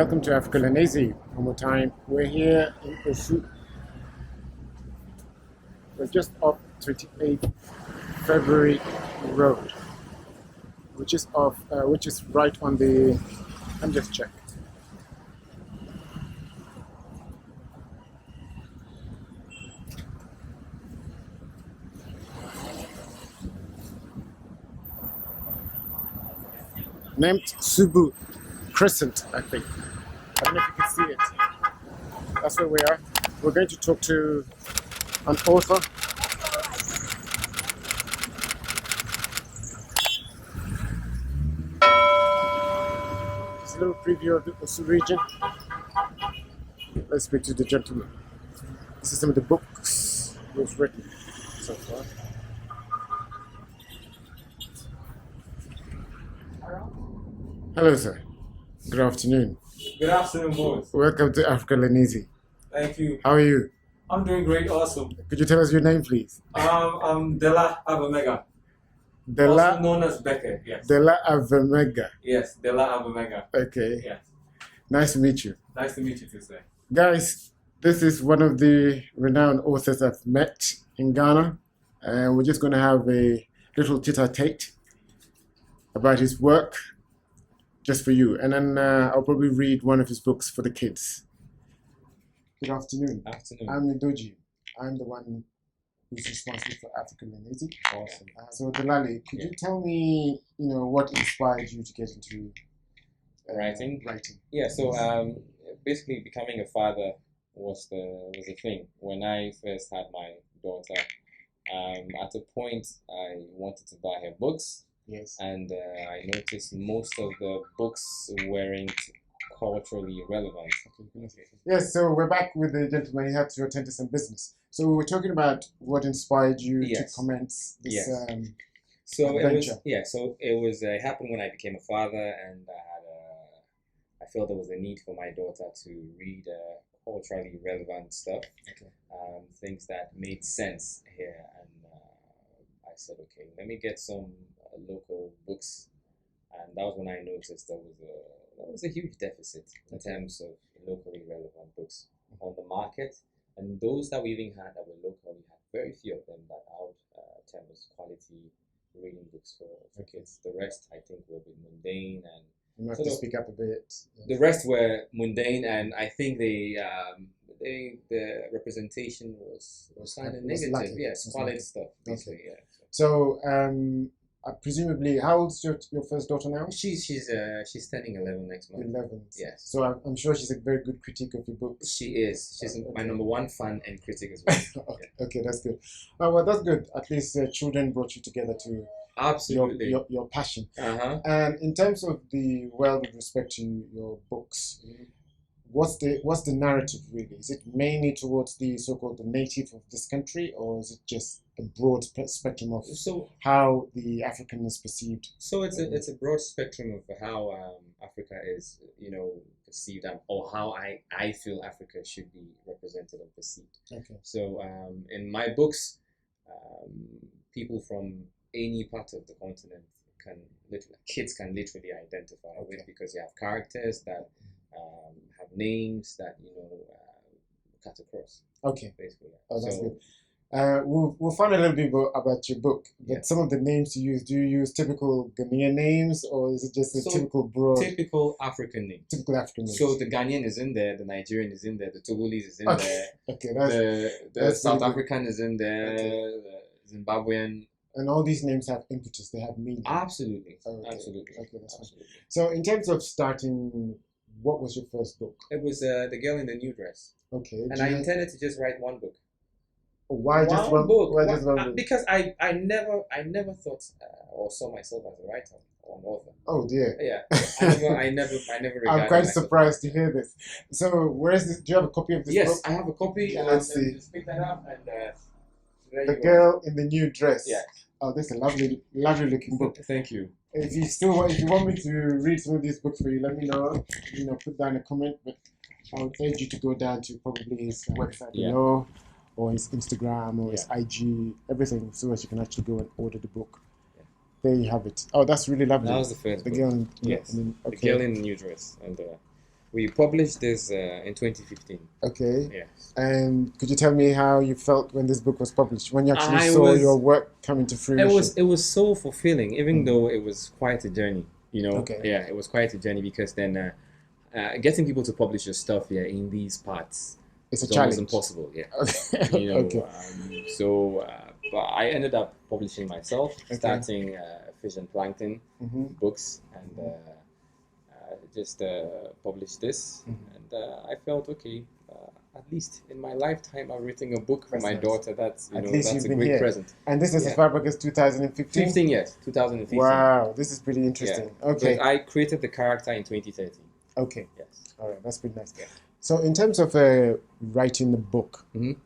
Welcome to Africalēnisi. One more time. We're here in Osu. We're just off 28th February Road, which is right on the. Let me just check. Named Subu Crescent, I think. I don't know if you can see it. That's where we are. We're going to talk to an author. Just a little preview of the Osu region. Let's speak to the gentleman. This is some of the books he's written so far. Hello, sir. Good afternoon. Good afternoon, boys. Welcome to Africalēnisi. Thank you. How are you? I'm doing great, awesome. Could you tell us your name, please? I'm Delali Avemega, also known as Becker, yes. Delali Avemega. Yes, Delali Avemega. Okay. Yes. Nice to meet you. Nice to meet you too, sir. Guys, this is one of the renowned authors I've met in Ghana. And we're just going to have a little tete-a-tete about his work, just for you. And then I'll probably read one of his books for the kids. Good afternoon. Afternoon. I'm Ndoji. I'm the one who's responsible for Africalēnisi. Awesome. So Delali, could you tell me, what inspired you to get into Writing? Writing. Yeah, so basically becoming a father was the thing. When I first had my daughter, at a point I wanted to buy her books. Yes. And I noticed most of the books weren't culturally relevant. Yes, so we're back with the gentleman. He had to attend to some business. So we were talking about what inspired you to commence this adventure. It happened when I became a father, and I felt there was a need for my daughter to read culturally relevant stuff, things that made sense here, and I said, okay, let me get some local books, and that was when I noticed there was a huge deficit in terms of locally relevant books on the market, and those that we even had that were local, we had very few of them that I would term as quality reading books for kids. The rest, I think, were a bit mundane, and you have to speak up a bit. The rest were mundane, and I think the representation was kind of negative. Yes, quality stuff. Basically, yeah. So, presumably, how old's your first daughter now? She's turning 11 next month. 11. Yes. So I'm sure she's a very good critic of your books. She is. She's my number one fan and critic as well. Okay, that's good. Well, that's good. At least children brought you together to absolutely your passion. Uh-huh. And in terms of the world with respect to your books, what's the narrative really? Is it mainly towards the so-called the native of this country, or is it just a broad spectrum of how the African is perceived? So it's a broad spectrum of how Africa is, perceived, or how I feel Africa should be represented and perceived. Okay. So in my books, people from any part of the continent kids can literally identify with, because you have characters that have names that cut across. Okay. Basically. Oh, that's good. We'll find a little bit about your book, but some of the names you use, do you use typical Ghanaian names, or is it just a typical broad? Typical African name. Typical African names. So the Ghanaian is in there, the Nigerian is in there, the Togolese is in there. Okay, that's South African is in there, the Zimbabwean. And all these names have impetus, they have meaning. Absolutely. Okay. Absolutely. Okay, that's absolutely. Fine. So in terms of starting, what was your first book? It was The Girl in the New Dress. Okay. And I intended to just write one book. Why just one book? Why just one book? Because I never thought or saw myself as a writer or an author. Oh dear. Yeah. I never I'm quite surprised to hear this. So where is this? Do you have a copy of this book? Yes, I have a copy. Let's see. Just pick that up and The Girl in the New Dress. Yeah. Oh, this is a lovely looking book. Thank you. If you want me to read some of these books for you, let me know. Put down a comment. But I would urge you to go down to probably his website below, or his Instagram, or his IG, everything, so that you can actually go and order the book. Yeah. There you have it. Oh, that's really lovely. That was the first The book. Girl in, yes. The Girl in the New Dress, and We published this in 2015. Okay. Yes. And could you tell me how you felt when this book was published? When you actually I saw was- your work come into fruition? It was so fulfilling, even though it was quite a journey. You know, Okay. yeah, it was quite a journey because then getting people to publish your stuff in these parts It's a is almost challenge. impossible. Yeah, Okay. you know. Okay. But I ended up publishing myself, Okay. starting Fish and Plankton Mhm. books, and just published this, and I felt okay. At least in my lifetime, I've written a book for That's my nice. daughter. That's At least that's you've a been great here. present. And this is as Yeah. far back as 2015? 15 years, 2015. Wow, this is pretty interesting. Yeah. Okay. But I created the character in 2013. Okay. Yes. All right, that's pretty nice. Yeah. So, in terms of writing the book, Mhm.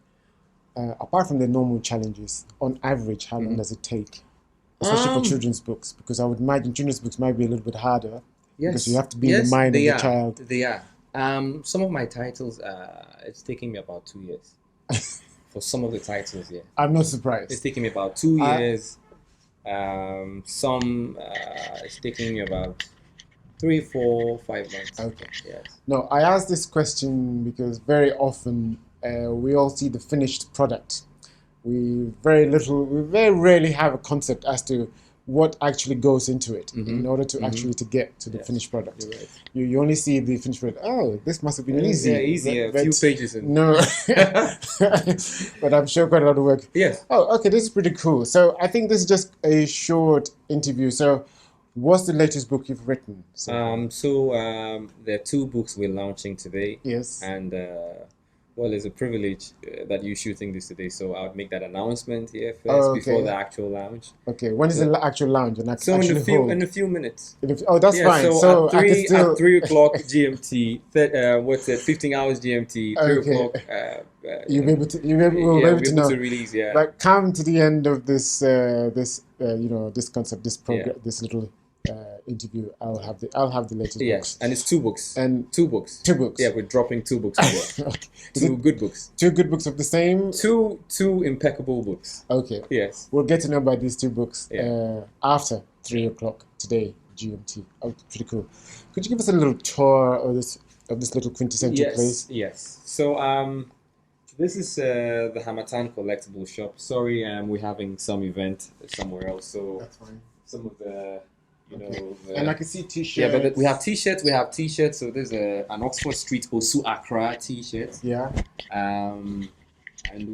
apart from the normal challenges, on average, how long does it take? Especially for children's books, because I would imagine children's books might be a little bit harder because you have to be in the mind of the child. They are. Some of my titles, it's taking me about 2 years. For some of the titles, yeah. I'm not It's surprised. taking me about 2 I- years. Some it's taking me about 3, 4, 5 months. Okay. Yes. No, I ask this question because very often we all see the finished product. We very rarely have a concept as to what actually goes into it in order to actually to get to the Yes. finished product. You're right. You only see the finished product. Oh, this must have been easy. Yeah, easy. A few pages. And... No, but I'm sure quite a lot of work. Yes. Oh, okay, this is pretty cool. So I think this is just a short interview. So, what's the latest book you've written? There are 2 books we're launching today, Yes. and well, it's a privilege that you're shooting this today, so I would make that announcement here first Oh, before okay. the actual launch. Okay. When is the actual lounge? And So in actually hold? a few minutes. Oh, that's Yeah, fine. so, So at I 3 can still. at 3 o'clock GMT, 15 hours GMT, 3 Okay. o'clock. You'll be able to. We'll be able to know. release. Yeah. Like, come to the end of this. This concept, this program, this little interview. I'll have the latest Yes, books. and it's 2 books. And 2 books. 2 books. Yeah, we're dropping 2 books today. Okay. Is 2 it good books. 2 good books of the same? 2 impeccable books. Okay. Yes. We'll get to know about these 2 books Yeah. after 3 o'clock today, GMT. Oh, pretty cool. Could you give us a little tour of this little quintessential place? Yes. So this is the Hamatan Collectible Shop. Sorry, we're having some event somewhere else, so That's fine. some of the And I can see T-shirts. yeah, but we have T-shirts. We have T-shirts. So there's an Oxford Street Osu Accra T-shirt. Yeah. And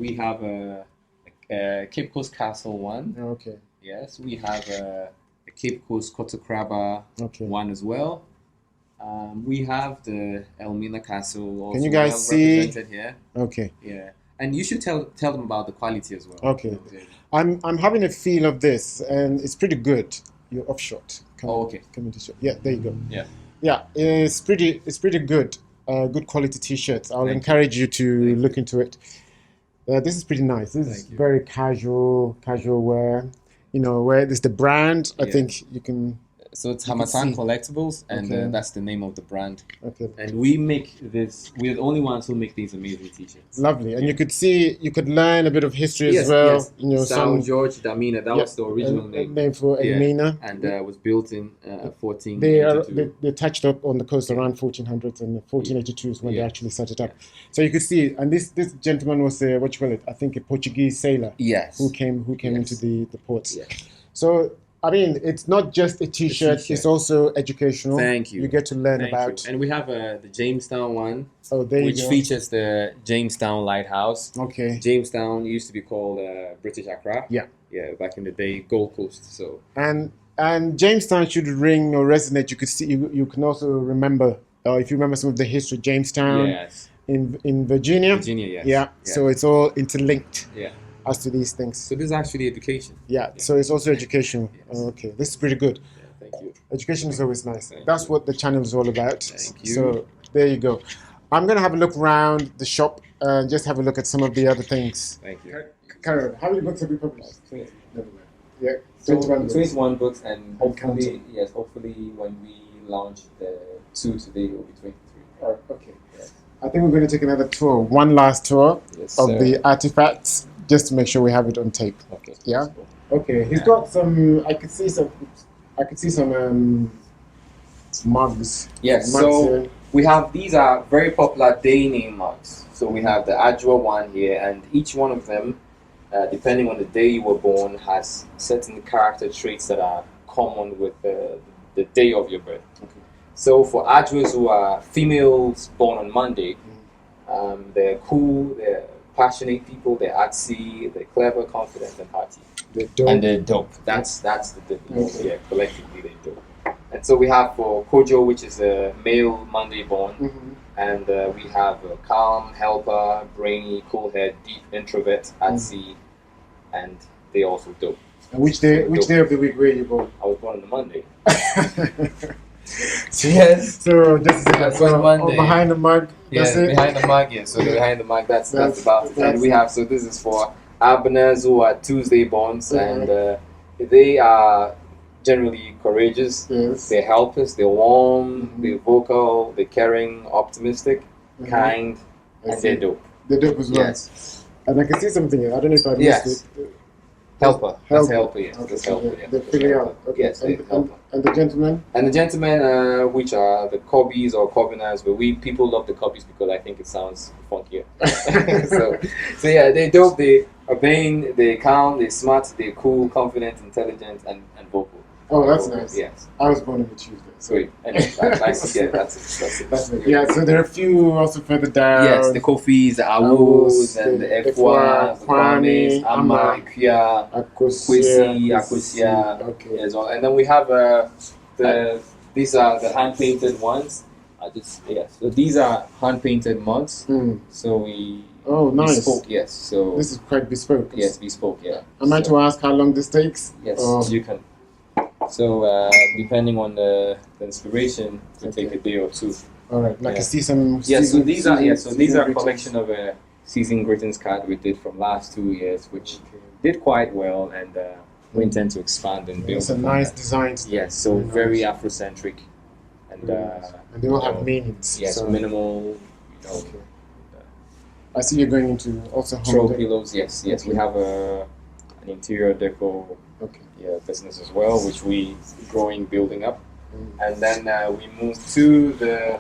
we have a Cape Coast Castle one. Okay. Yes, we have a Cape Coast Kotokraba Okay. one as well. We have the Elmina Castle also Can you guys well see? represented here. Okay. Yeah, and you should tell them about the quality as well. Okay. I'm having a feel of this, and it's pretty good. You're off shot. Oh, okay. Come into shot. Yeah, there you go. Yeah. Yeah, it's pretty good. Good quality T-shirts. I'll Thank you. encourage you to Thank look into it. This is pretty nice. This is Thank you. very casual wear. You know, where there's the brand. I Yeah. think you can. So it's You can Hamatan see. Collectibles, and Okay. that's the name of the brand. Okay. And we make this. We're the only ones who make these amazing T-shirts. Lovely, and you could learn a bit of history as well. Yes. You know, Sao George Damina. That was the original name. name for Yeah. Elmina. And was built in They 1482. they touched up on the coast around 1400s, and 1482 is when they Yeah. actually set it up. So you could see, and this gentleman was what you call it? I think a Portuguese sailor Yes. who came Yes. into the ports. Yes. So I mean, it's not just a T-shirt; T-shirt. it's also educational. Thank you. You get to learn Thank about. you. And we have the Jamestown one, Oh, there which you go. features the Jamestown Lighthouse. Okay. Jamestown used to be called British Accra. Yeah. Yeah, back in the day, Gold Coast. So And Jamestown should ring or resonate. You could see. You can also remember, if you remember some of the history, Jamestown yes, in Virginia. Virginia. Yes. Yeah. So it's all interlinked yeah. as to these things. So this is actually education. Yeah. So it's also educational. Yes. Okay. This is pretty good. Yeah, thank you. Education is always nice. Thank That's you. what the channel is all about. Thank you. So there you go. I'm gonna have a look around the shop and just have a look at some of the other things. Thank you. Karen, how many books have you published? Never mind. Yeah. So 21 books. 21 books, and counting. hopefully when we launch the 2 today, it will be 23. Oh, okay. Yes. I think we're going to take another tour, one last tour Yes, of sir. the artifacts, just to make sure we have it on tape. Okay. Yeah? let's go. Okay, he's got some. I could see some mugs. Yes. Mugs So here. we have, these are very popular day name mugs. So we have the Adwa one here, and each one of them, depending on the day you were born, has certain character traits that are common with the day of your birth. Okay. So for Adwas who are females born on Monday, they're cool, they're passionate people, they're artsy, they're clever, confident, and hearty. They're dope. And they're dope. That's the difference. Okay. Yeah, collectively they're dope. And so we have for Kojo, which is a male Monday born, and we have a calm, helper, brainy, cool head, deep introvert, artsy, and they also dope. And which day of the week were you born? I was born on the Monday. Yes. So this is that's Monday. Behind the mug. Yes, behind the mug. Yes, so behind the mug. That's about it. And we have, so this is for Abners who are Tuesday borns, and they are generally courageous. Yes. They're helpers. They're warm. They're vocal. They're caring, optimistic, kind, and they're dope. They're dope as well. Yes. And I can see something here. I don't know if I missed it. Helper. That's helper, yes. Okay. That's helper, yeah. They're filling out. Okay. Yes, and the gentlemen? And the gentlemen, which are the cobbies or cobbiners, but people love the cobbies because I think it sounds funkier. so yeah, they're dope, they're obeying, they're calm, they're smart, they're cool, confident, intelligent, and vocal. Oh, that's nice. Yes. I was born on a Tuesday. Sweet. Anyway, that's it. That's it. Yeah, so there are a few also further down. Yes, the Kofis, the Awos, and the Efwas, the Kwames, Amma, Ikuya, Akosia. Okay. As well. And then we have these are the hand painted ones. So these are hand painted mugs. So we. Oh, nice. Bespoke, yes. So this is quite bespoke. Yes, bespoke. Yeah. Am I to ask how long this takes? Yes, you can. So depending on the inspiration, it could take a day or two. All right. Like I see some. Yes. So these are a collection of season greetings card we did from last 2 years, which did quite well, and we intend to expand and build. It's a nice design. Yes. So very Afrocentric, and they all have meanings. Yes. So minimal. Okay. I see you're going into also throw pillows. Yes. We have an interior deco. Business as well, which we growing, building up, and then we move to the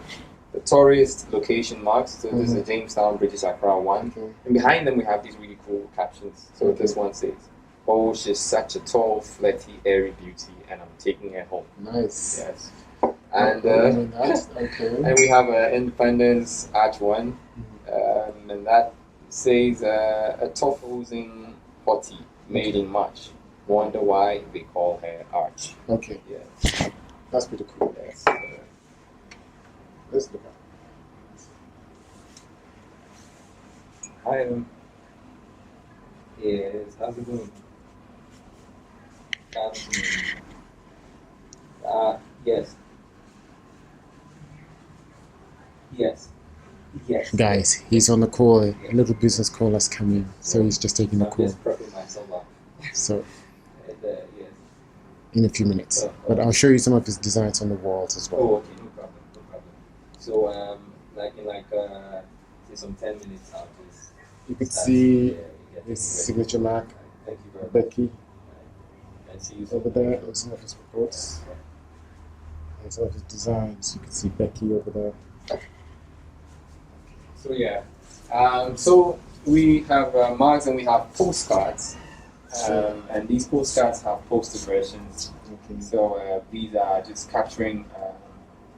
tourist location marks. So this is the Jamestown British Accra one, and behind them we have these really cool captions. So this one says, "Oh, she's such a tall, flirty, airy beauty, and I'm taking her home." Nice. Yes. And and we have an Independence Arch one, and that says a tough oozing hottie made in March. Wonder why they call her Arch. Okay. Yeah. That's pretty cool. Yes. Let's look at it. Hi. Yes. How's it going? Yes. Yes. Yes. Guys, he's on the call. A little business call has come in, so he's just taking the call. Just prepping myself up. So. Yes. In a few minutes, but I'll show you some of his designs on the walls as well. Oh, okay, no problem. So, say some 10 minutes out. You could see his signature mark, Thank you very Becky, and see you over there, and some of his reports, and some of his designs. You can see Becky over there. So yeah, so we have mugs and we have postcards. And these postcards have posted versions. Okay. So these are just capturing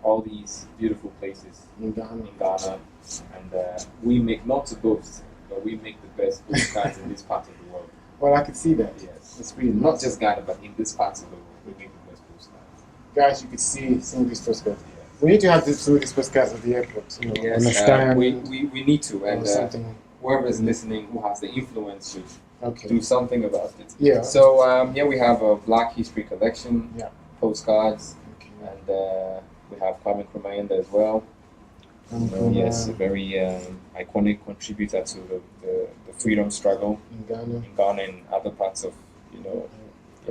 all these beautiful places in Ghana. And we make, not to boast, but we make the best postcards in this part of the world. Well, I can see that. Yes. It's really not nice. just Ghana, but in this part of the world, we make the best postcards. Guys, you could see some of these postcards. Yes. We need to have some of these postcards at the airport. You know, yes, understand. We need to, and whoever is listening who has the influence should do something about it. Yeah. So here we have a Black History collection, postcards, and we have Kwame Nkrumah in there as well. Yes, a very iconic contributor to the freedom struggle in Ghana and other parts of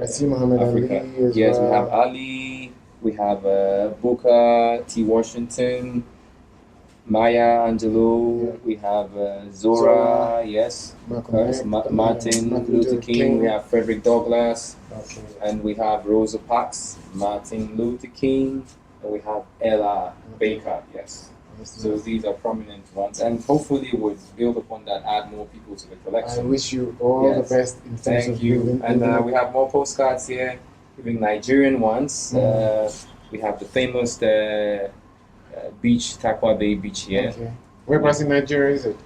I see Muhammad Africa. Ali as yes, well. We have Ali, we have Booker T. Washington, Maya Angelou, we have Zora, yes, Martin Luther King, we have Frederick Douglass, and we have Rosa Parks, Martin Luther King, and we have Ella Baker, yes. So these are prominent ones, and hopefully we'll build upon that, add more people to the collection. I wish you all the best in terms Thank of you. building. And we have more postcards here, even Nigerian ones. We have the famous beach, Takwa Bay Beach here. Okay. Whereabouts in Nigeria is it?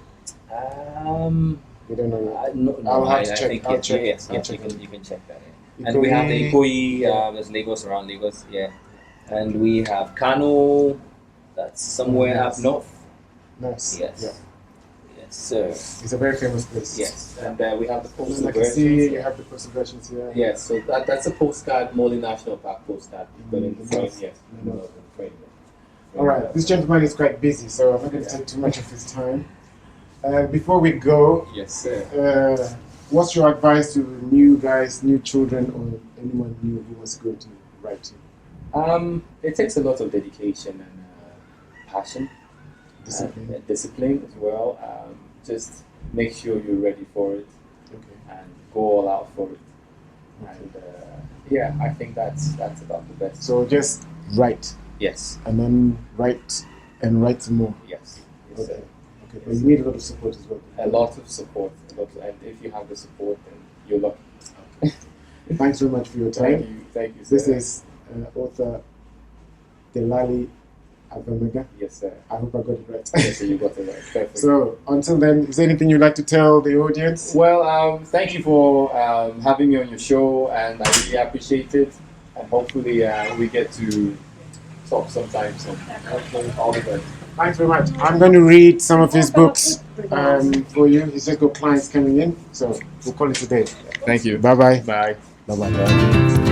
You don't know. I'll have to check. I'll check. Yes, you can check that. Yeah. And we have the Ikoyi, there's Lagos, around Lagos, and we have Kano, that's somewhere up north. Nice. Yes. Yeah. Yes, sir. It's a very famous place. Yes, and we have the postal I can see you have the postal versions here. Yes, so that's a postcard, Molly National Park postcard. But in the frame, yes. All right, this gentleman is quite busy, so I'm not going to take too much of his time. Before we go, yes, sir. What's your advice to new guys, new children, or anyone new who wants to go into writing? It takes a lot of dedication and passion, discipline as well. Just make sure you're ready for it, and go all out for it. And I think that's about the best. So just write. Yes. And then write and write some more. Yes. Okay. Okay. But you need a lot of support as well. A lot of support. And if you have the support, then you're lucky. Okay. Thanks very much for your time. Thank you. This is author Delali Avemega. Yes, sir. I hope I got it right. Yes, sir, you got it right. Perfect. So until then, is there anything you'd like to tell the audience? Well, thank you for having me on your show, and I really appreciate it. And hopefully we get to talk sometime soon. Okay. All the best. Thanks very much. I'm going to read some of his books for you. He's just got clients coming in, so we'll call it a day. Thank you. Bye-bye. Bye. Bye-bye.